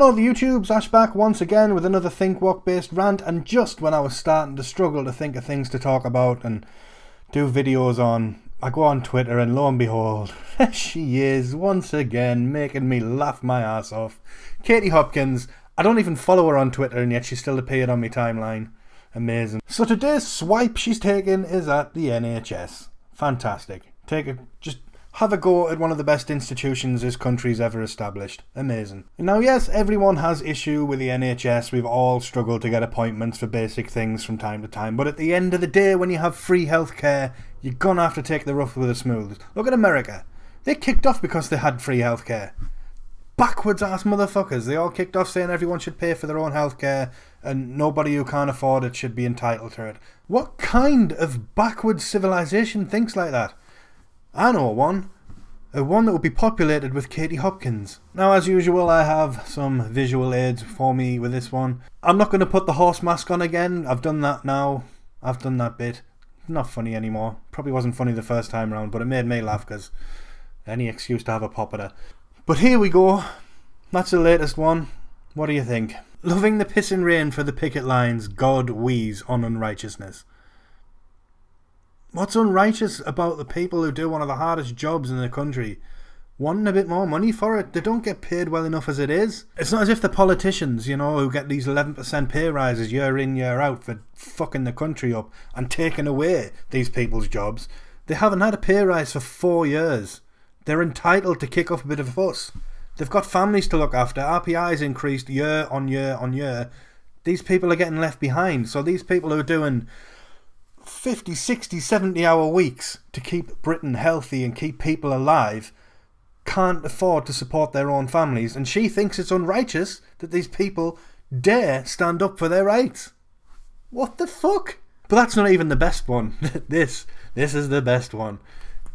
Hello the YouTubes, Ash back once again with another Think Wok based rant, and just when I was starting to struggle to think of things to talk about and do videos on, I go on Twitter and lo and behold, there she is once again making me laugh my ass off. Katie Hopkins. I don't even follow her on Twitter and yet she still appeared on my timeline. Amazing. So today's swipe she's taken is at the NHS. Fantastic. Just have a go at one of the best institutions this country's ever established. Amazing. Now yes, everyone has issue with the NHS. We've all struggled to get appointments for basic things from time to time. But at the end of the day, when you have free healthcare, you're gonna have to take the rough with the smooth. Look at America. They kicked off because they had free healthcare. Backwards ass motherfuckers. They all kicked off saying everyone should pay for their own healthcare and nobody who can't afford it should be entitled to it. What kind of backwards civilization thinks like that? I know one that would be populated with Katie Hopkins. Now as usual I have some visual aids for me with this one. I'm not going to put the horse mask on again. I've done that now. I've done that bit. Not funny anymore. Probably wasn't funny the first time round, but it made me laugh because any excuse to have a pop at her. But here we go. That's the latest one. What do you think? Loving the pissing rain for the picket lines, God wheeze on unrighteousness. What's unrighteous about the people who do one of the hardest jobs in the country wanting a bit more money for it? They don't get paid well enough as it is. It's not as if the politicians, you know, who get these 11% pay rises year in, year out for fucking the country up and taking away these people's jobs. They haven't had a pay rise for 4 years. They're entitled to kick up a bit of a fuss. They've got families to look after. RPI's increased year on year on year. These people are getting left behind. So these people who are doing 50, 60, 70 hour weeks to keep Britain healthy and keep people alive can't afford to support their own families, and she thinks it's unrighteous that these people dare stand up for their rights. What the fuck? But that's not even the best one. This is the best one.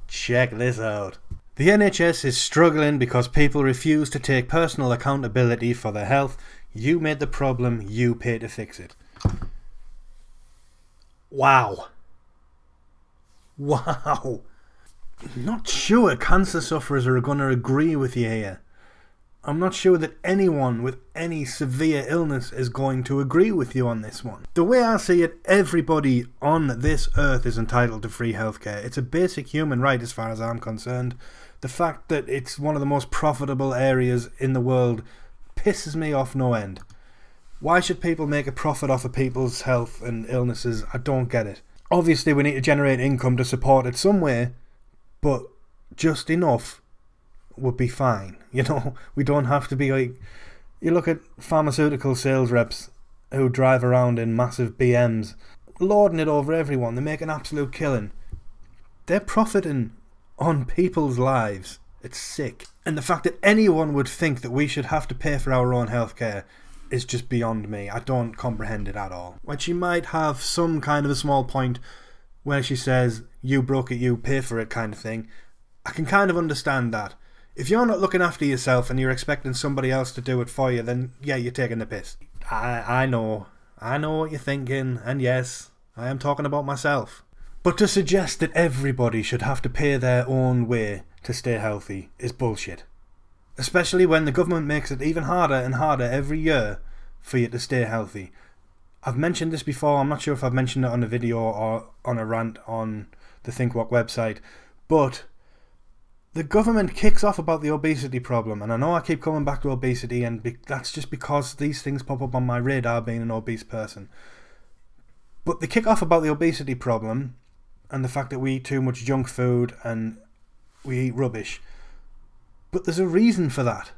Check this out. The NHS is struggling because people refuse to take personal accountability for their health. You made the problem, you pay to fix it. Wow. Wow. Not sure cancer sufferers are going to agree with you here. I'm not sure that anyone with any severe illness is going to agree with you on this one. The way I see it, everybody on this earth is entitled to free healthcare. It's a basic human right as far as I'm concerned. The fact that it's one of the most profitable areas in the world pisses me off no end. Why should people make a profit off of people's health and illnesses? I don't get it. Obviously we need to generate income to support it some way, but just enough would be fine. You know, we don't have to be like, you look at pharmaceutical sales reps who drive around in massive BMs, lording it over everyone. They make an absolute killing. They're profiting on people's lives. It's sick. And the fact that anyone would think that we should have to pay for our own healthcare is just beyond me. I don't comprehend it at all. When she might have some kind of a small point where she says, you broke it, you pay for it kind of thing, I can kind of understand that. If you're not looking after yourself and you're expecting somebody else to do it for you, then yeah, you're taking the piss. I know what you're thinking, and yes, I am talking about myself. But to suggest that everybody should have to pay their own way to stay healthy is bullshit. Especially when the government makes it even harder and harder every year for you to stay healthy. I've mentioned this before. I'm not sure if I've mentioned it on a video or on a rant on the Think Wok website, but the government kicks off about the obesity problem, and I know I keep coming back to obesity, and that's just because these things pop up on my radar being an obese person. But they kick off about the obesity problem and the fact that we eat too much junk food and we eat rubbish. But there's a reason for that.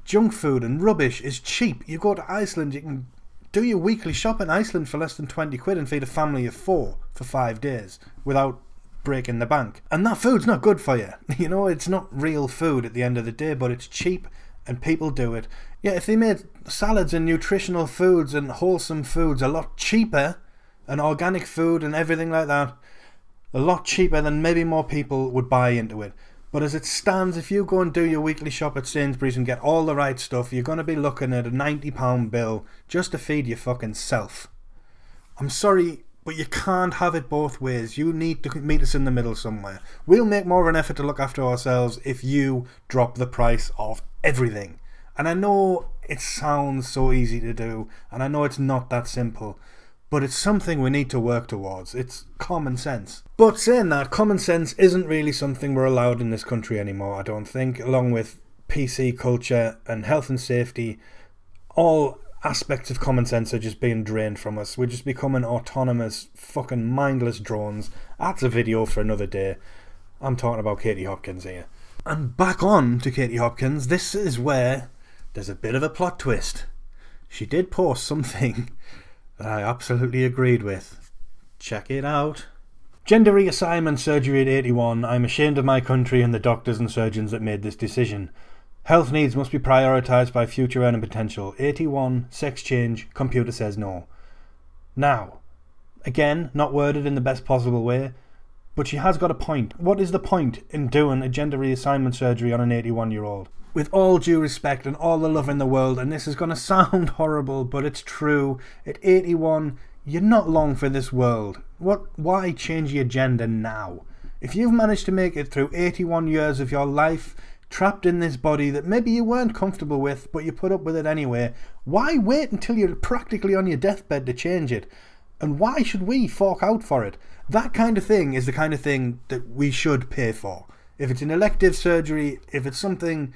Junk food and rubbish is cheap. You go to Iceland, you can do your weekly shop in Iceland for less than 20 quid and feed a family of 4 for 5 days without breaking the bank. And that food's not good for you. You know, it's not real food at the end of the day, but it's cheap and people do it. Yeah, if they made salads and nutritional foods and wholesome foods a lot cheaper, and organic food and everything like that, a lot cheaper, then maybe more people would buy into it. But as it stands, if you go and do your weekly shop at Sainsbury's and get all the right stuff, you're going to be looking at a £90 bill just to feed your fucking self. I'm sorry, but you can't have it both ways. You need to meet us in the middle somewhere. We'll make more of an effort to look after ourselves if you drop the price of everything. And I know it sounds so easy to do, and I know it's not that simple, but it's something we need to work towards. It's common sense. But saying that, common sense isn't really something we're allowed in this country anymore, I don't think. Along with PC culture and health and safety, all aspects of common sense are just being drained from us. We're just becoming autonomous, fucking mindless drones. That's a video for another day. I'm talking about Katie Hopkins here. And back on to Katie Hopkins, this is where there's a bit of a plot twist. She did post something that I absolutely agreed with. Check it out. Gender reassignment surgery at 81. I'm ashamed of my country and the doctors and surgeons that made this decision. Health needs must be prioritised by future earning potential. 81. Sex change. Computer says no. Now, again, not worded in the best possible way, but she has got a point. What is the point in doing a gender reassignment surgery on an 81-year-old? With all due respect and all the love in the world, and this is going to sound horrible, but it's true, at 81, you're not long for this world. Why change your gender now? If you've managed to make it through 81 years of your life, trapped in this body that maybe you weren't comfortable with, but you put up with it anyway, why wait until you're practically on your deathbed to change it? And why should we fork out for it? That kind of thing is the kind of thing that we should pay for. If it's an elective surgery, if it's something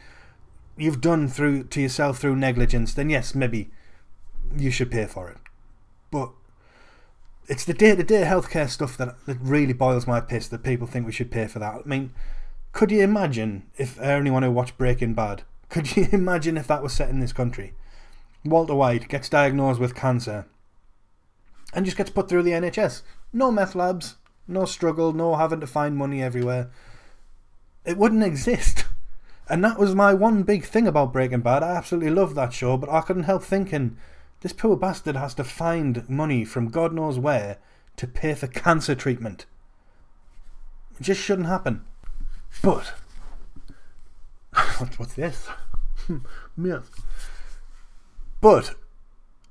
you've done to yourself through negligence, then yes, maybe you should pay for it. But it's the day-to-day healthcare stuff that really boils my piss, that people think we should pay for that. I mean, could you imagine if anyone who watched Breaking Bad, could you imagine if that was set in this country? Walter White gets diagnosed with cancer and just gets put through the NHS. No meth labs, no struggle, no having to find money everywhere. It wouldn't exist. And that was my one big thing about Breaking Bad. I absolutely loved that show, but I couldn't help thinking, this poor bastard has to find money from God knows where to pay for cancer treatment. It just shouldn't happen. But what's this? Yes. But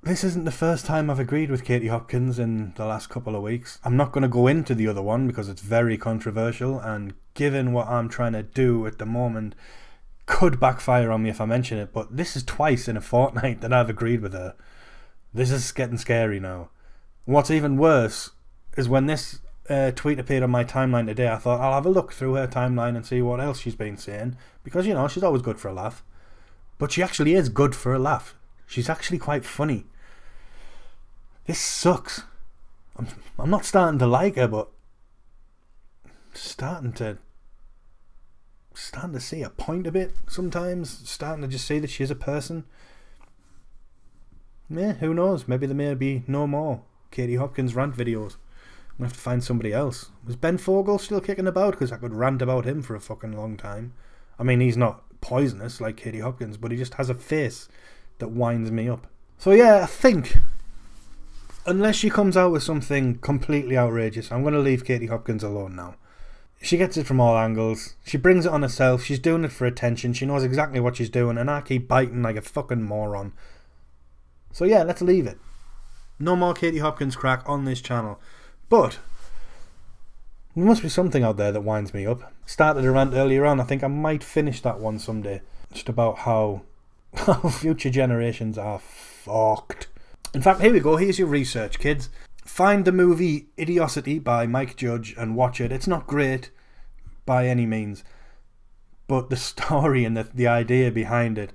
this isn't the first time I've agreed with Katie Hopkins in the last couple of weeks. I'm not going to go into the other one because it's very controversial, and given what I'm trying to do at the moment, could backfire on me if I mention it. But this is twice in a fortnight that I've agreed with her. This is getting scary now. What's even worse is when this tweet appeared on my timeline today, I thought I'll have a look through her timeline and see what else she's been saying, because, you know, she's always good for a laugh. But she actually is good for a laugh. She's actually quite funny. This sucks. I'm not starting to like her, but starting to see a point a bit sometimes. Starting to just see that she is a person. Yeah, who knows? Maybe there may be no more Katie Hopkins rant videos. I'm going to have to find somebody else. Was Ben Fogle still kicking about? Because I could rant about him for a fucking long time. I mean, he's not poisonous like Katie Hopkins, but he just has a face that winds me up. So yeah, I think, unless she comes out with something completely outrageous, I'm going to leave Katie Hopkins alone now. She gets it from all angles. She brings it on herself. She's doing it for attention. She knows exactly what she's doing, and I keep biting like a fucking moron. So yeah, let's leave it. No more Katie Hopkins crack on this channel. But there must be something out there that winds me up. Started a rant earlier on. I think I might finish that one someday. Just about how future generations are fucked. In fact, here we go. Here's your research, kids. Find the movie Idiocity by Mike Judge and watch it. It's not great by any means, but the story and the idea behind it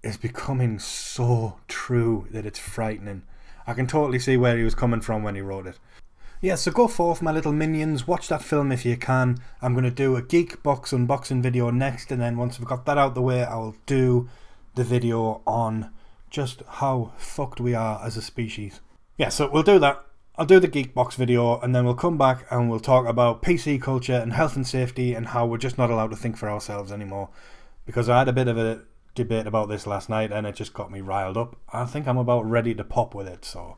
is becoming so true that it's frightening. I can totally see where he was coming from when he wrote it. Yeah, so go forth, my little minions. Watch that film if you can. I'm going to do a Geek Box unboxing video next, and then once we've got that out the way, I'll do the video on just how fucked we are as a species. Yeah, so we'll do that. I'll do the Geek Box video, and then we'll come back and we'll talk about PC culture and health and safety and how we're just not allowed to think for ourselves anymore. Because I had a bit of a debate about this last night and it just got me riled up. I think I'm about ready to pop with it, so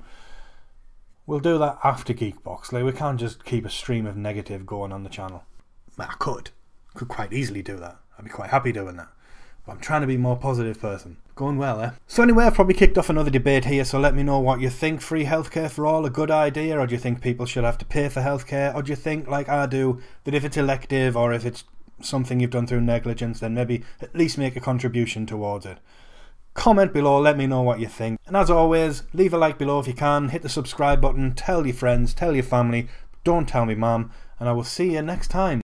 we'll do that after Geek Box. Like, we can't just keep a stream of negative going on the channel. I could quite easily do that. I'd be quite happy doing that. But I'm trying to be a more positive person. Going well, eh? So anyway, I've probably kicked off another debate here, so let me know what you think. Free healthcare for all, a good idea? Or do you think people should have to pay for healthcare? Or do you think, like I do, that if it's elective or if it's something you've done through negligence, then maybe at least make a contribution towards it? Comment below, let me know what you think. And as always, leave a like below if you can, hit the subscribe button, tell your friends, tell your family, don't tell me mum, and I will see you next time.